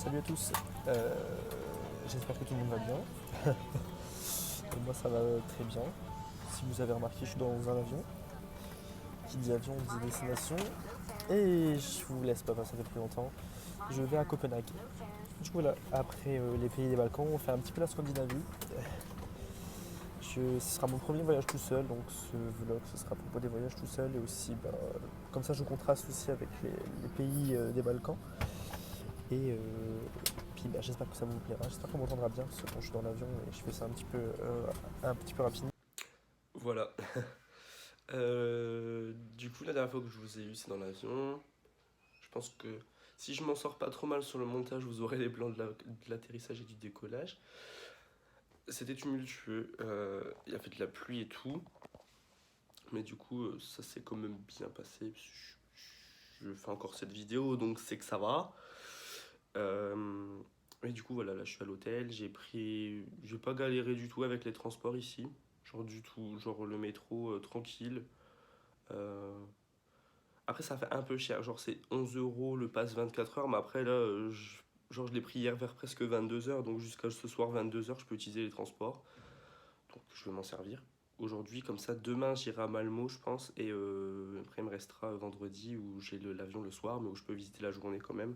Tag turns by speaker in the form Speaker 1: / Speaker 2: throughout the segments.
Speaker 1: Salut à tous, j'espère que tout le monde va bien. Moi ça va très bien. Si vous avez remarqué, je suis dans un avion. Qui dit avion dit destination. Et je vous laisse pas passer plus longtemps. Je vais à Copenhague. Du coup voilà, après les pays des Balkans, on fait un petit peu la Scandinavie. Ce sera mon premier voyage tout seul, donc ce vlog ce sera à propos des voyages tout seul et aussi comme ça je contraste aussi avec les pays des Balkans. Et puis j'espère que ça vous plaira, j'espère qu'on m'entendra bien parce que quand je suis dans l'avion et je fais ça un petit peu rapide.
Speaker 2: Voilà. Du coup, la dernière fois que je vous ai eu, c'est dans l'avion. Je pense que si je m'en sors pas trop mal sur le montage, vous aurez les plans de l'atterrissage et du décollage. C'était tumultueux. Il y avait de la pluie et tout. Mais du coup, ça s'est quand même bien passé. Je fais encore cette vidéo, donc c'est que ça va. Et du coup, voilà, là je suis à l'hôtel. J'ai pas galéré du tout avec les transports ici. Genre du tout. Genre le métro tranquille. Euh, Après, ça fait un peu cher. Genre, c'est 11 euros le pass 24 heures. Mais après, là, genre, je l'ai pris hier vers presque 22 heures. Donc, jusqu'à ce soir, 22 heures, je peux utiliser les transports. Donc, je vais m'en servir aujourd'hui. Comme ça, demain, j'irai à Malmö, je pense. Et après, il me restera vendredi où j'ai l'avion le soir, mais où je peux visiter la journée quand même.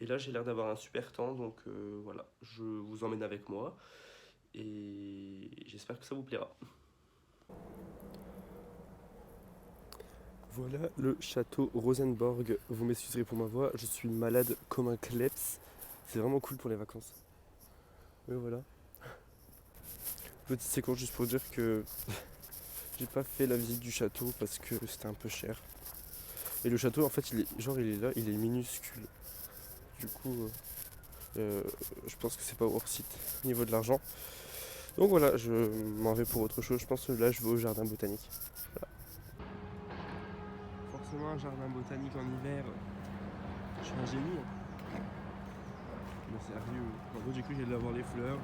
Speaker 2: Et là, j'ai l'air d'avoir un super temps. Donc, voilà, je vous emmène avec moi. Et j'espère que ça vous plaira. Voilà le château Rosenborg. Vous m'excuserez pour ma voix, je suis malade comme un kleps. C'est vraiment cool pour les vacances. Et voilà. Petite séquence juste pour dire que j'ai pas fait la visite du château parce que c'était un peu cher. Et le château, en fait, il est là, il est minuscule. Du coup, je pense que c'est pas worth it au niveau de l'argent. Donc voilà, je m'en vais pour autre chose. Je pense que là, je vais au jardin botanique. Voilà. Forcément, un jardin botanique en hiver, je suis un génie. Mais sérieux. En gros, j'ai cru que j'allais avoir les fleurs,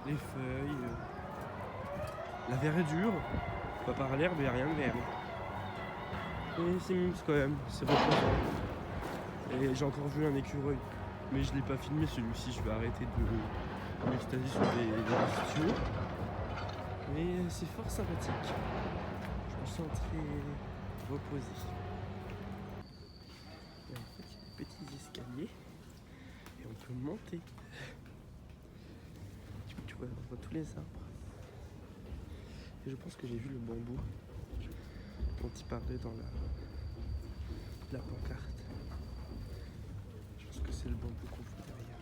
Speaker 2: les feuilles, la verdure. Pas par l'herbe, il n'y a rien de vert. Et c'est mime quand même, c'est reposant. Et j'ai encore vu un écureuil. Mais je l'ai pas filmé celui-ci, je vais arrêter de m'extasier sur les bestiaux. Mais c'est fort sympathique. Je me sens très reposé. Et en fait, il y a des petits escaliers. Et on peut monter. Du coup, tu vois, on voit tous les arbres. Et je pense que j'ai vu le bambou dont il parlait dans la pancarte. Je pense que c'est le bambou qu'on voit derrière.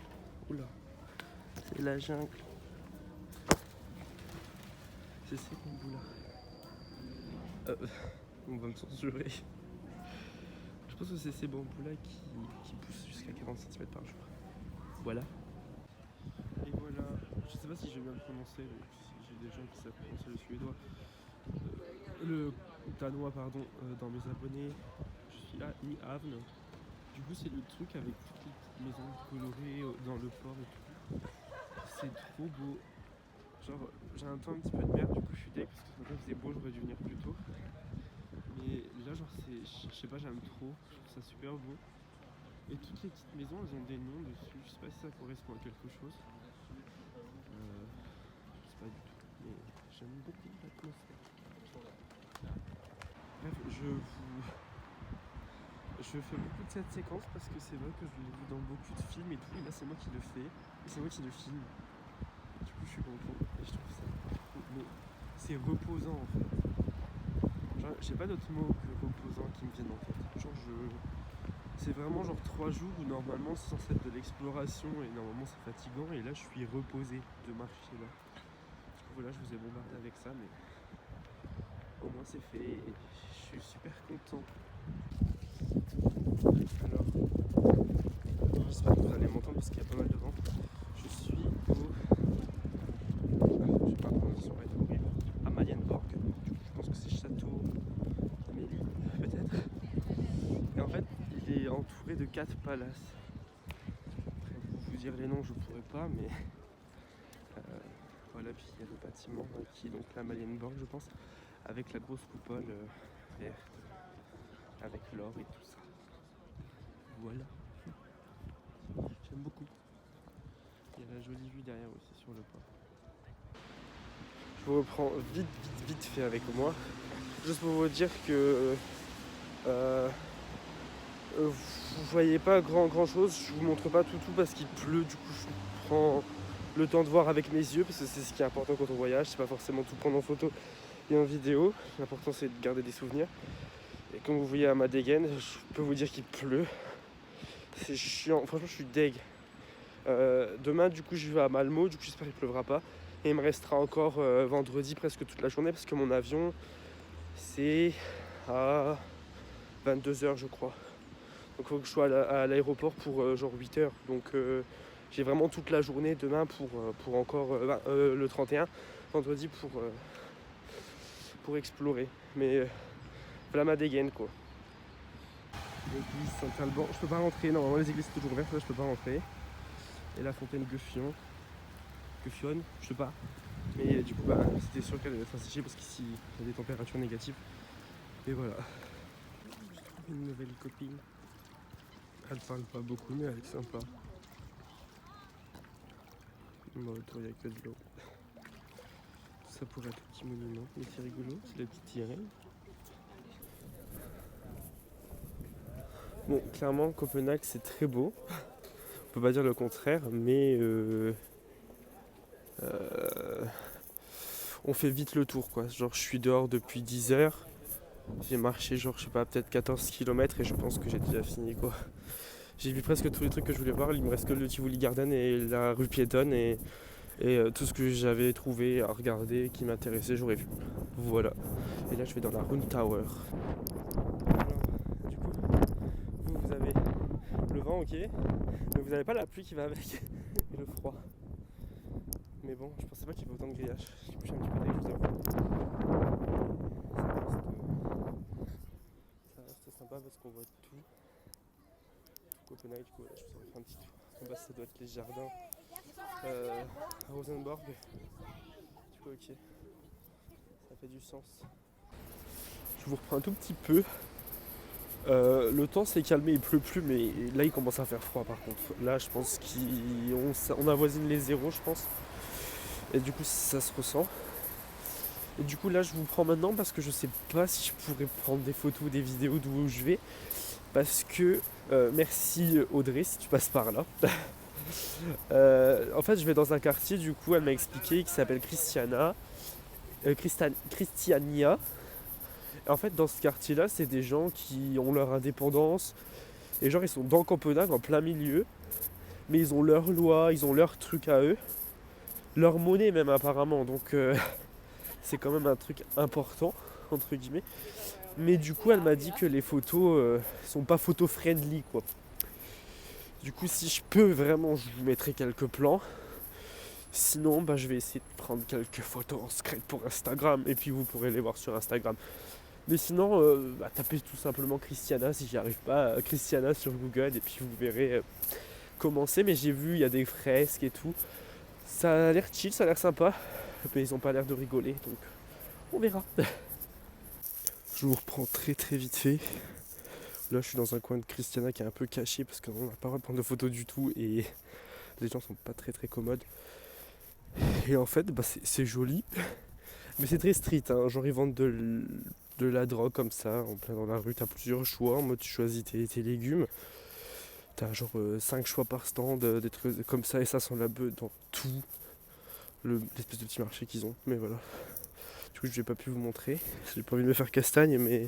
Speaker 2: Oula, c'est la jungle. C'est ces bambous là. On va me censurer. Je pense que c'est ces bambous là qui poussent jusqu'à 40 cm par jour. Voilà. Et voilà, je sais pas si j'ai bien prononcé, mais si j'ai des gens qui savent prononcer le suédois. Le danois, pardon, dans mes abonnés, je suis à Nyhavn. Du coup, c'est le truc avec toutes les petites maisons colorées dans le port et tout. C'est trop beau. Genre, j'ai un temps un petit peu de merde, du coup, je suis deg parce que ce matin il faisait beau, j'aurais dû venir plus tôt. Mais là, genre, je sais pas, j'aime trop. Je trouve ça super beau. Et toutes les petites maisons, elles ont des noms dessus. Je sais pas si ça correspond à quelque chose. Je sais pas du tout. Mais j'aime beaucoup l'atmosphère. Bref, je fais beaucoup de cette séquence parce que c'est vrai que je l'ai vu dans beaucoup de films et tout, et là c'est moi qui le fais, et c'est moi qui le filme. Du coup je suis content, et je trouve ça trop... Mais c'est reposant en fait. Genre, j'ai pas d'autres mots que reposant qui me viennent en tête. Genre c'est vraiment genre 3 jours où normalement c'est censé être de l'exploration et normalement c'est fatigant, et là je suis reposé de marcher là. Du coup voilà, je vous ai bombardé avec ça, mais au moins c'est fait, et je suis super content. Alors, j'espère que vous allez m'entendre parce qu'il y a pas mal de vent. Je suis je sais pas, la prononciation va être horrible. À Marienborg. Du coup, je pense que c'est Château d'Amélie, peut-être. Et en fait, il est entouré de 4 palaces. Après, vous dire les noms, je pourrais pas, mais voilà. Puis il y a le bâtiment qui est donc la Marienborg, je pense, avec la grosse coupole verte, avec l'or et tout ça. Voilà. J'aime beaucoup. pour le pain. Je vous reprends vite fait avec moi. Juste pour vous dire que vous voyez pas grand chose. Je vous montre pas tout parce qu'il pleut. Du coup, je prends le temps de voir avec mes yeux parce que c'est ce qui est important quand on voyage. C'est pas forcément tout prendre en photo et en vidéo. L'important c'est de garder des souvenirs. Et comme vous voyez à ma dégaine, je peux vous dire qu'il pleut. C'est chiant. Franchement, je suis deg. Demain, du coup, je vais à Malmö. Du coup, j'espère qu'il pleuvra pas. Et il me restera encore vendredi presque toute la journée parce que mon avion c'est à 22h je crois. Donc il faut que je sois à l'aéroport pour genre 8h. Donc j'ai vraiment toute la journée demain pour encore le 31, vendredi pour explorer. Mais voilà ma dégaine quoi. L'église Saint-Alban, je peux pas rentrer, normalement les églises sont toujours ouvertes, là je peux pas rentrer. Et la fontaine Guffionne, je sais pas. Mais du coup c'était sûr qu'elle allait être asséchée parce qu'ici il y a des températures négatives. Et voilà. J'ai trouvé une nouvelle copine. Elle parle pas beaucoup mais elle est sympa. Bon, autour il n'y a que de l'eau. Tout ça pourrait être un petit monument, mais c'est rigolo, c'est la petite sirène. Bon, clairement Copenhague c'est très beau. On peut pas dire le contraire, mais on fait vite le tour quoi. Genre je suis dehors depuis 10 heures. J'ai marché genre je sais pas peut-être 14 km et je pense que j'ai déjà fini quoi. J'ai vu presque tous les trucs que je voulais voir, il me reste que le Tivoli Garden et la rue piétonne et tout ce que j'avais trouvé à regarder qui m'intéressait j'aurais vu. Voilà. Et là je vais dans la Rune Tower. Alors du coup vous avez le vent ok, mais vous n'avez pas la pluie qui va avec et le froid. Mais bon, je pensais pas qu'il y avait autant de grillage. J'ai couché un petit peu tard, je vous avoue. Ça reste sympa parce qu'on voit tout. Copenhague, du coup, je vous aurais fait un petit tour. En bas, ça doit être les jardins à Rosenborg. Du coup, ok. Ça fait du sens. Je vous reprends un tout petit peu. Le temps s'est calmé, il pleut plus, mais là, il commence à faire froid par contre. Là, je pense qu'on avoisine les zéros, je pense. Et du coup ça se ressent. Et du coup là je vous prends maintenant parce que je sais pas si je pourrais prendre des photos ou des vidéos d'où je vais. Parce que merci Audrey si tu passes par là. En fait je vais dans un quartier du coup elle m'a expliqué qui s'appelle Christiania. Et en fait dans ce quartier là c'est des gens qui ont leur indépendance. Et genre ils sont dans Copenhague en plein milieu. Mais ils ont leur loi, ils ont leur truc à eux. Leur monnaie même apparemment, donc c'est quand même un truc important entre guillemets. Mais du coup elle m'a dit que les photos sont pas photo friendly quoi. Du coup si je peux vraiment je vous mettrai quelques plans. Sinon je vais essayer de prendre quelques photos en secret pour Instagram et puis vous pourrez les voir sur Instagram. Mais sinon tapez tout simplement Christiania si j'y arrive pas, Christiania sur Google et puis vous verrez comment c'est. Mais j'ai vu il y a des fresques et tout. Ça a l'air chill, ça a l'air sympa, mais ils ont pas l'air de rigoler, donc on verra. Je vous reprends très vite fait. Là je suis dans un coin de Christiania qui est un peu caché parce qu'on n'a pas le droit de prendre de photos du tout et les gens sont pas très commodes. Et en fait c'est joli, mais c'est très street, hein. Genre ils vendent de la drogue comme ça, en plein dans la rue, t'as plusieurs choix, en mode tu choisis tes légumes. T'as genre 5 choix par stand, des trucs comme ça, et ça sent la beuh dans tout l'espèce de petit marché qu'ils ont. Mais voilà. Du coup, je n'ai pas pu vous montrer. J'ai pas envie de me faire castagne, mais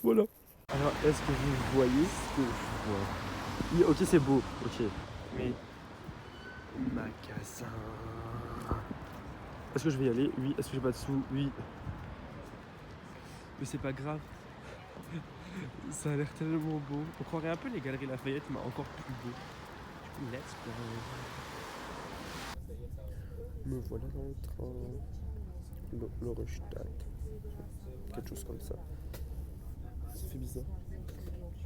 Speaker 2: voilà. Alors, est-ce que vous voyez ce que je vois? Oui, ok, c'est beau, ok. Mais magasin. Est-ce que je vais y aller? Oui. Est-ce que j'ai pas de sous? Oui. Mais c'est pas grave. Ça a l'air tellement beau. On croirait un peu les galeries Lafayette, mais encore plus beau. Du coup, let's go. Me voilà dans le train. L'Eurostat. Quelque chose comme ça. Ça fait bizarre.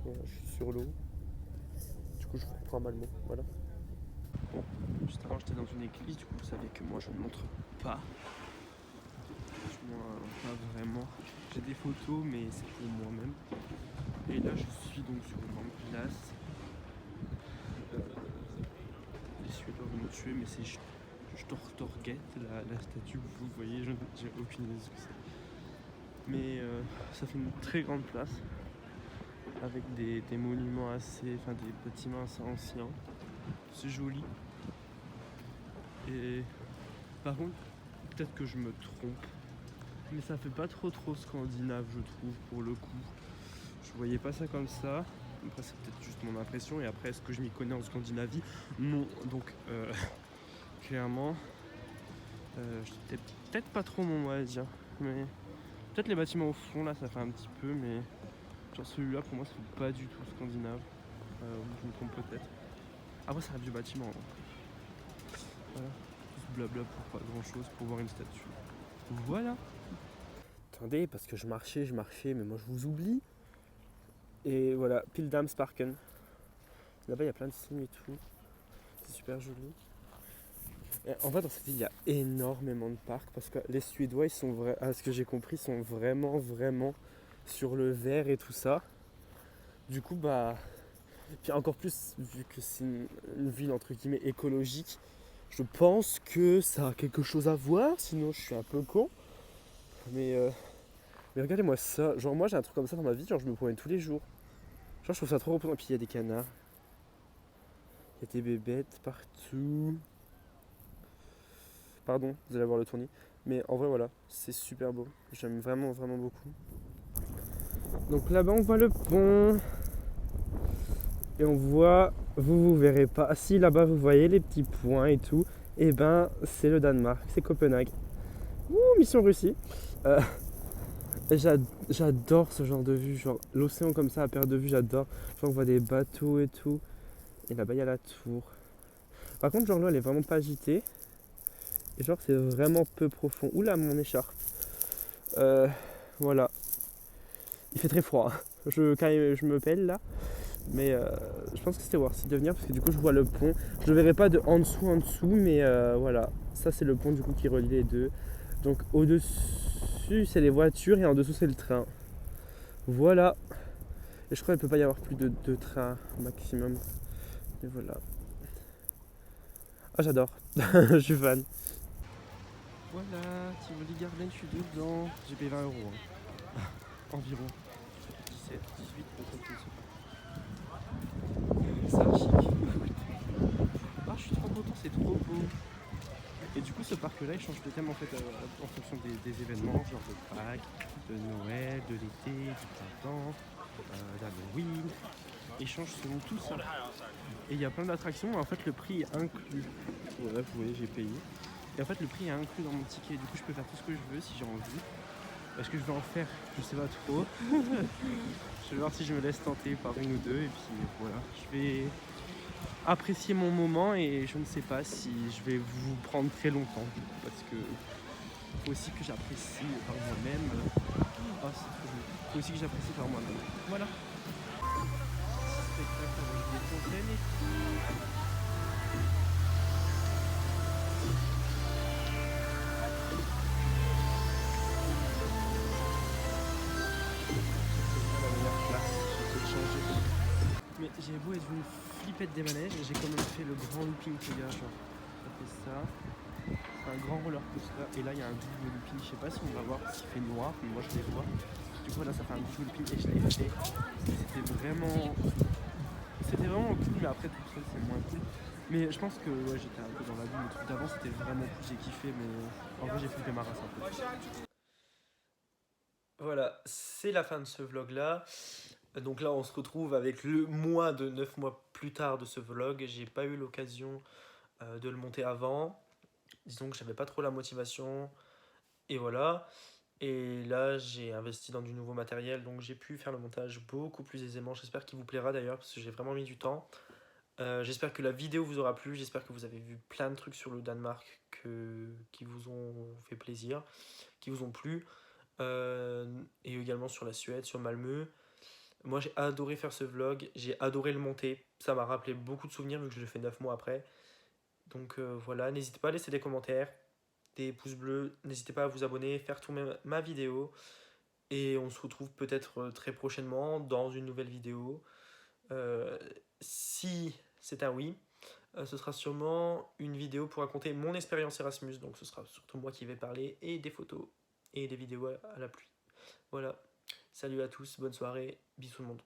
Speaker 2: Voilà, je suis sur l'eau. Du coup, je vous reprends Malmö. Voilà. Bon, juste avant, j'étais dans une église. Du coup, vous savez que moi, je ne montre pas. Pas vraiment. J'ai des photos, mais c'est pour moi-même. Et là, je suis donc sur une grande place. Les Suédois vont me tuer, mais c'est juste Stortorget, la statue, vous voyez, j'ai aucune idée de ce que c'est. Mais ça fait une très grande place avec des monuments enfin des bâtiments assez anciens. C'est joli. Et par contre, peut-être que je me trompe, mais ça fait pas trop scandinave, je trouve, pour le coup. Je voyais pas ça comme ça. Après, c'est peut-être juste mon impression. Et après, est-ce que je m'y connais en Scandinavie? Non. Donc, clairement, c'était peut-être pas trop mon mot à dire. Mais peut-être les bâtiments au fond, là, ça fait un petit peu. Mais genre celui-là, pour moi, c'est pas du tout scandinave. Je me trompe peut-être. Après, c'est un vieux bâtiment. Hein. Voilà. Tout ce blabla pour pas grand-chose, pour voir une statue. Voilà. Attendez, parce que je marchais, mais moi, je vous oublie. Et voilà, Pildammsparken. Là-bas, il y a plein de signes et tout. C'est super joli. Et en fait, dans cette ville, il y a énormément de parcs parce que les Suédois, à ce que j'ai compris, sont vraiment sur le vert et tout ça. Du coup, bah. Puis encore plus, vu que c'est une ville entre guillemets écologique, je pense que ça a quelque chose à voir, sinon je suis un peu con. Mais regardez-moi ça. Genre, moi, j'ai un truc comme ça dans ma vie, genre, je me promène tous les jours. Genre, je trouve ça trop reposant. Puis il y a des canards. Il y a des bébêtes partout. Pardon, vous allez voir le tournis. Mais en vrai, voilà, c'est super beau. J'aime vraiment beaucoup. Donc là-bas, on voit le pont. Et on voit, vous verrez pas. Si là-bas, vous voyez les petits points et tout. Et ben, c'est le Danemark, c'est Copenhague. Ouh, mission réussie. Euh, j'adore ce genre de vue. Genre, l'océan comme ça à perte de vue, j'adore. Genre, on voit des bateaux et tout. Et là-bas, il y a la tour. Par contre, genre, l'eau, elle est vraiment pas agitée. Et genre, c'est vraiment peu profond. Oula, mon écharpe. Voilà. Il fait très froid. Quand je me pèle là. Mais je pense que c'était worth it de venir parce que du coup, je vois le pont. Je le verrai pas de en dessous, mais voilà. Ça, c'est le pont du coup qui relie les deux. Donc, au-dessus, c'est les voitures et en dessous, c'est le train. Voilà. Et je crois qu'il peut pas y avoir plus de 2 trains maximum. Et voilà. Ah, j'adore. Je suis fan. Voilà, Tivoli Garden, je suis dedans. J'ai payé 20 euros. Hein. Environ. 17, 18, peut-être, je ne sais pas. C'est archi. Ah, je suis trop content, c'est trop beau. Et du coup, ce parc-là, il change de thème en fait en fonction des événements, genre de Pâques, de Noël, de l'été, du printemps, d'Halloween. Il change selon tout ça. Et il y a plein d'attractions, et en fait, le prix est inclus. Voilà, vous voyez, j'ai payé. Et en fait, le prix est inclus dans mon ticket. Du coup, je peux faire tout ce que je veux si j'ai envie. Est-ce que je vais en faire? Je sais pas trop. Je vais voir si je me laisse tenter par une ou deux. Et puis voilà, je vais apprécier mon moment et je ne sais pas si je vais vous prendre très longtemps. Parce que faut aussi que j'apprécie par moi-même. Oh, c'est trop joli. Faut aussi que j'apprécie par moi-même. Voilà. Spectacle avec des fontaines et tout. Mais j'ai beau être une flippette des manèges, j'ai quand même fait le grand looping qu'il y a, genre ça fait ça, c'est un grand roller coaster et là il y a un double looping, je sais pas si on va voir parce qu'il fait noir, mais moi je les vois. Du coup là ça fait un double looping et je l'ai fait. C'était vraiment cool, mais après tout seul c'est moins cool. Mais je pense que ouais, j'étais un peu dans la boue, le truc d'avant c'était vraiment cool, j'ai kiffé, mais en vrai j'ai flippé ma race un peu. Voilà, c'est la fin de ce vlog là. Donc là, on se retrouve avec le mois de 9 mois plus tard de ce vlog. J'ai pas eu l'occasion de le monter avant. Disons que j'avais pas trop la motivation. Et voilà. Et là, j'ai investi dans du nouveau matériel. Donc j'ai pu faire le montage beaucoup plus aisément. J'espère qu'il vous plaira d'ailleurs parce que j'ai vraiment mis du temps. J'espère que la vidéo vous aura plu. J'espère que vous avez vu plein de trucs sur le Danemark qui vous ont fait plaisir, qui vous ont plu. Et également sur la Suède, sur Malmö. Moi j'ai adoré faire ce vlog, j'ai adoré le monter, ça m'a rappelé beaucoup de souvenirs vu que je le fais 9 mois après. Donc voilà, n'hésitez pas à laisser des commentaires, des pouces bleus, n'hésitez pas à vous abonner, faire tourner ma vidéo. Et on se retrouve peut-être très prochainement dans une nouvelle vidéo. Si c'est un oui. Ce sera sûrement une vidéo pour raconter mon expérience Erasmus, donc ce sera surtout moi qui vais parler, et des photos et des vidéos à la pluie. Voilà, salut à tous, bonne soirée, bisous tout le monde.